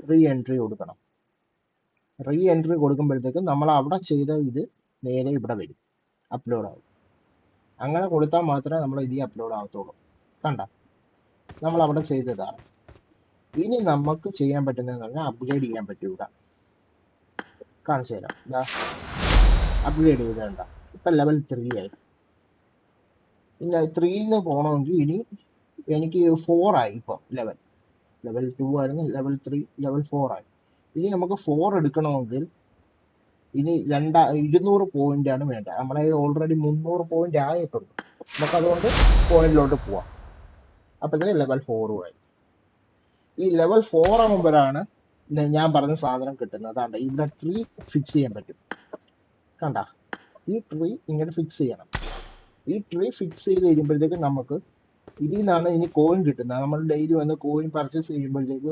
Re entry കൊടുക്കണം. Re entry കൊടുക്കുമ്പോഴത്തേക്കും നമ്മൾ അവിടെ ചെയ്ത ഇത് നേരെ ഇവിടെ വരും, അപ്ലോഡ് ആവും. അങ്ങനെ കൊടുത്താൽ മാത്രമേ നമ്മൾ ഇനി അപ്ലോഡ് ആവത്തുള്ളൂ. കണ്ട, നമ്മൾ അവിടെ ചെയ്തതാണ്. ഇനി നമുക്ക് ചെയ്യാൻ പറ്റുന്നതെന്ന് പറഞ്ഞാൽ അപ്ഗ്രേഡ് ചെയ്യാൻ പറ്റൂല. കാണിച്ചു തരാം. ഇതാ അപ്ഗ്രേഡ് ചെയ്തേണ്ട, ഇപ്പൊ ലെവൽ 3 ആയി. ഇല്ല 3ന്ന് പോകണമെങ്കിൽ ഇനി എനിക്ക് 4 ആയി. ഇപ്പൊ ലെവൽ 2 ആയിരുന്നു, ലെവൽ 3, ലെവൽ 4 ആയി. ഇനി നമുക്ക് 4 എടുക്കണമെങ്കിൽ ഇനി 200 പോയിന്റ് ആണ് വേണ്ട. നമ്മളെ ഓൾറെഡി 300 പോയിന്റ് ആയിട്ടുണ്ട്. നമുക്ക് അതുകൊണ്ട് പോയിന്റിലോട്ട് പോവാം. അപ്പോഴത്തേക്ക് ലെവൽ 4 ആയി. ഈ ലെവൽ 4 ആകുമ്പോഴാണ് ഞാൻ പറഞ്ഞ സാധനം കിട്ടുന്നത്. അതാണ്ട് ഇവിടെ ട്രീ ഫിക്സ് ചെയ്യാൻ പറ്റും. കണ്ട, ഈ ട്രീ ഇങ്ങനെ ഫിക്സ് ചെയ്യണം. ഈ ട്രീ ഫിക്സ് ചെയ്ത് കഴിയുമ്പോഴത്തേക്ക് നമുക്ക് ഇതിൽ നിന്നാണ് ഇനി കോയിൻ കിട്ടുന്നത്. നമ്മൾ ഡെയിലി വന്ന് കോയിൻ പർച്ചേസ് ചെയ്യുമ്പോഴത്തേക്ക്